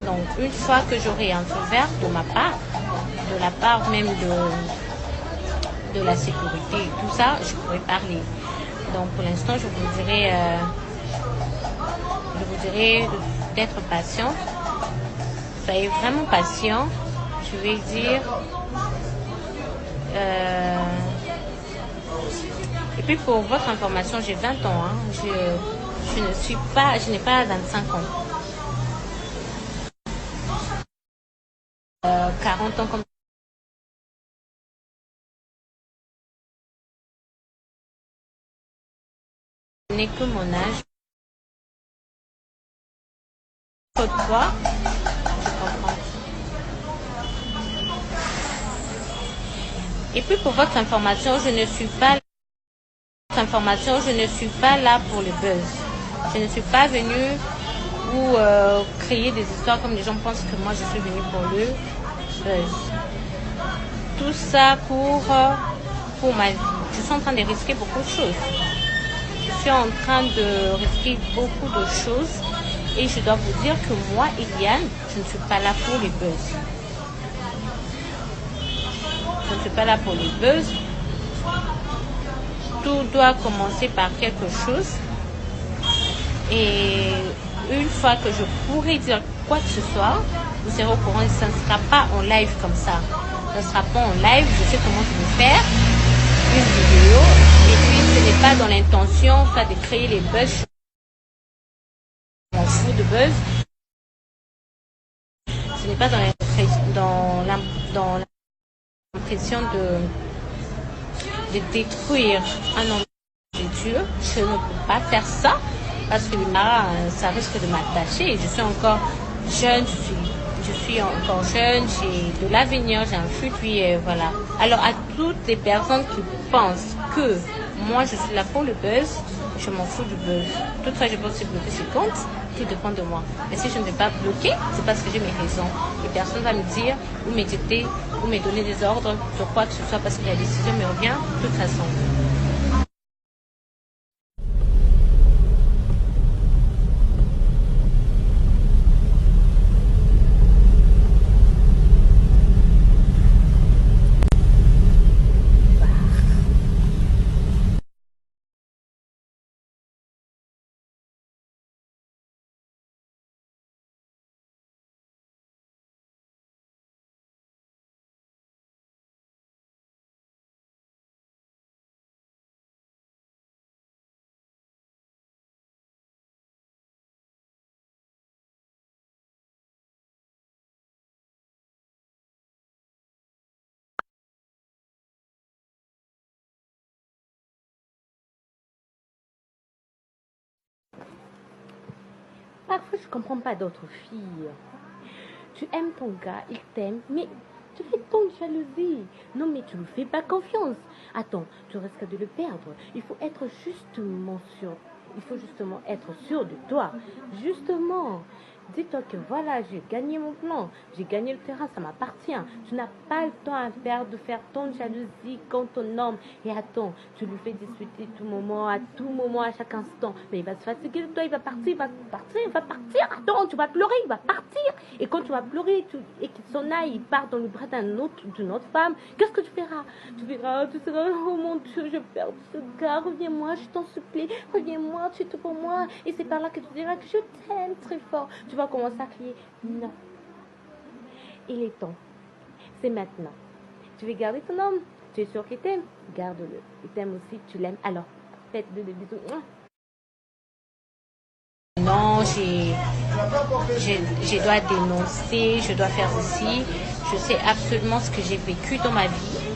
Donc, une fois que j'aurai un feu vert de ma part, de la part même de la sécurité et tout ça, je pourrai parler. Donc, pour l'instant, je vous dirais d'être patient. Soyez vraiment patient. Je vais dire. Et puis, pour votre information, j'ai 20 ans. Hein. Je n'ai pas 25 ans. 40 ans comme ce n'est que mon âge. Toi, je comprends. Et puis pour votre information, je ne suis pas là pour le buzz. Je ne suis pas venue ou créer des histoires comme les gens pensent que moi je suis venue pour le buzz. Tout ça pour ma vie. Je suis en train de risquer beaucoup de choses. Je suis en train de risquer beaucoup de choses et je dois vous dire que moi, Eliane, je ne suis pas là pour les buzz. Je ne suis pas là pour les buzz. Tout doit commencer par quelque chose. Et une fois que je pourrai dire quoi que ce soit, vous serez au courant. Ça ne sera pas en live comme ça. Ça ne sera pas en live. Je sais comment je vais faire une vidéo. Et puis, ce n'est pas dans l'intention de créer les buzz. Je m'en fous de buzz. Ce n'est pas dans l'impression de détruire un homme de Dieu. Je ne peux pas faire ça parce que ça risque de m'attacher. Je suis encore jeune, je suis encore jeune, j'ai de l'avenir, j'ai un futur, et voilà. Alors à toutes les personnes qui pensent que moi je suis là pour le buzz, je m'en fous du buzz. Toutefois, je peux aussi bloquer ce compte, tout dépend de moi. Mais si je ne vais pas bloquer, c'est parce que j'ai mes raisons. Et personne ne va me dire ou m'éditer ou me donner des ordres sur quoi que ce soit parce que la décision me revient de toute façon. Parfois, je ne comprends pas d'autres filles. Tu aimes ton gars, il t'aime, mais tu fais tant de jalousie. Non, mais tu ne fais pas confiance. Attends, tu risques de le perdre. Il faut être justement sûr. Il faut justement être sûr de toi. Justement. Dis-toi que voilà, j'ai gagné mon plan. J'ai gagné le terrain, ça m'appartient. Tu n'as pas le temps à faire tant de jalousie contre ton homme. Et attends, tu lui fais discuter tout moment, à chaque instant. Mais il va se fatiguer de toi, il va partir. Attends, tu vas pleurer, il va partir. Et quand tu vas pleurer et qu'il s'en aille, il part dans le bras d'une autre femme, qu'est-ce que tu feras? Tu seras, oh mon Dieu, je perds ce gars, reviens-moi, je t'en supplie, reviens-moi, tu es tout pour moi. Et c'est par là que tu diras que je t'aime très fort. Tu vas commencer à crier, non, il est temps, c'est maintenant. Tu veux garder ton homme, tu es sûr qu'il t'aime, garde-le. Il t'aime aussi, tu l'aimes, alors faites-le des bisous. Non, je dois dénoncer, je dois faire ceci. Je sais absolument ce que j'ai vécu dans ma vie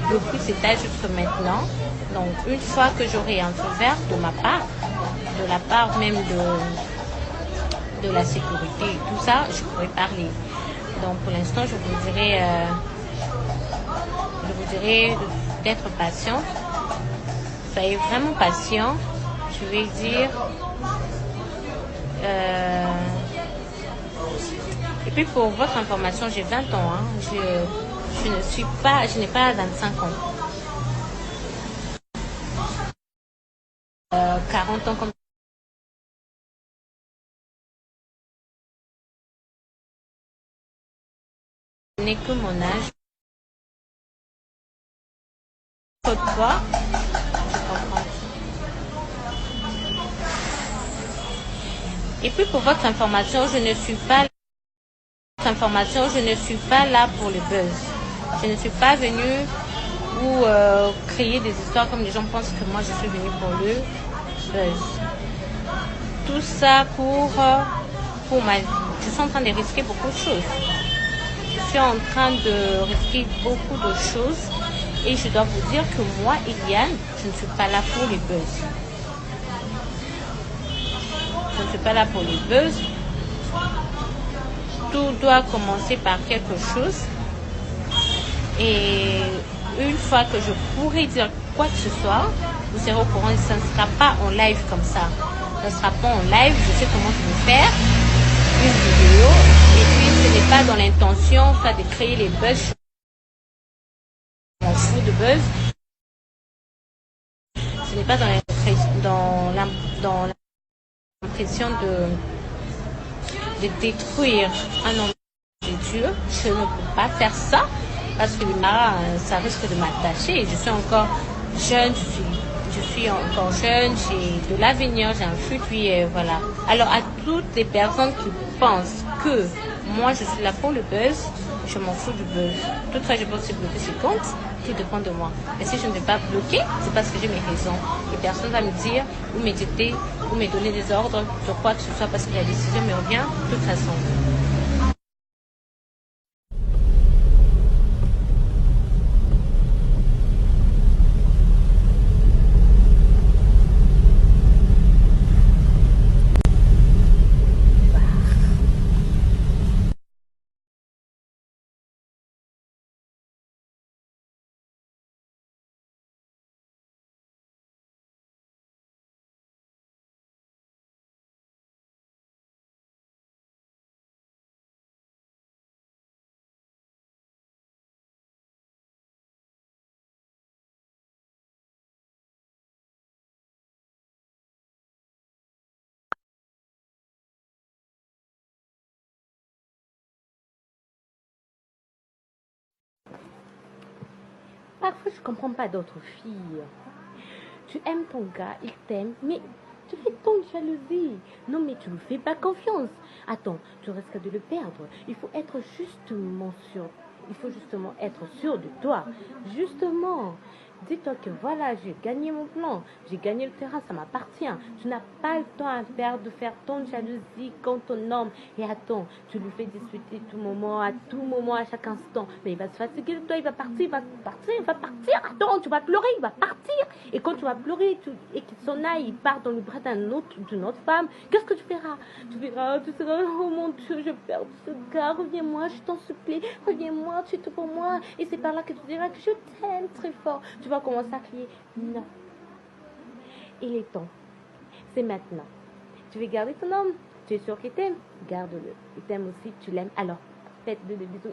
depuis cet âge jusqu'à maintenant. Donc, une fois que j'aurai un feu vert de ma part, de la part même de la sécurité et tout ça, je pourrai parler. Donc, pour l'instant, je vous dirais d'être patient. Soyez vraiment patient. Je vais dire. Et puis pour votre information, j'ai 20 ans. Hein. Je n'ai pas 25 ans. 40 ans comme n'ai que mon âge. Toi, je comprends. Et puis pour votre information, je ne suis pas là pour le buzz. Je ne suis pas venue ou créer des histoires comme les gens pensent que moi je suis venue pour le buzz. Tout ça pour ma vie. Je suis en train de risquer beaucoup de choses. Je suis en train de risquer beaucoup de choses et je dois vous dire que moi, Eliane, je ne suis pas là pour les buzz. Je ne suis pas là pour les buzz. Tout doit commencer par quelque chose. Et une fois que je pourrai dire quoi que ce soit, vous serez au courant. Ça ne sera pas en live comme ça. Ça ne sera pas en live. Je sais comment je vais faire une vidéo. Et puis, ce n'est pas dans l'intention de créer les buzz. Je m'en fous de buzz. Ce n'est pas dans l'impression de détruire un homme de Dieu. Je ne peux pas faire ça parce que là, ça risque de m'attacher. Je suis encore jeune, je suis encore jeune, j'ai de l'avenir, j'ai un futur, et voilà. Alors à toutes les personnes qui pensent que moi je suis là pour le buzz, je m'en fous du buzz. Toutefois, je peux aussi bloquer ce compte, tout dépend de moi. Et si je ne vais pas bloquer, c'est parce que j'ai mes raisons. Et personne ne va me dire ou me dicter ou me donner des ordres sur quoi que ce soit parce que la décision me revient de toute façon. Parfois, je ne comprends pas d'autres filles. Tu aimes ton gars, il t'aime, mais tu fais tant de jalousie. Non, mais tu ne fais pas confiance. Attends, tu risques de le perdre. Il faut être justement sûr. Il faut justement être sûr de toi. Justement. Dis-toi que voilà, j'ai gagné mon plan. J'ai gagné le terrain, ça m'appartient. Tu n'as pas le temps à faire tant de jalousie contre ton homme. Et attends, tu lui fais discuter tout moment, à chaque instant. Mais il va se fatiguer de toi, il va partir. Attends, tu vas pleurer, il va partir. Et quand tu vas pleurer et qu'il s'en aille, il part dans le bras d'une autre femme, qu'est-ce que tu feras? Tu seras, oh mon Dieu, je perds ce gars, reviens-moi, je t'en supplie, reviens-moi, tu es tout pour moi. Et c'est par là que tu diras que je t'aime très fort. Tu vas commencer à crier, non. Il est temps. C'est maintenant. Tu veux garder ton homme? Tu es sûr qu'il t'aime? Garde-le. Il t'aime aussi, tu l'aimes. Alors, faites-le des bisous.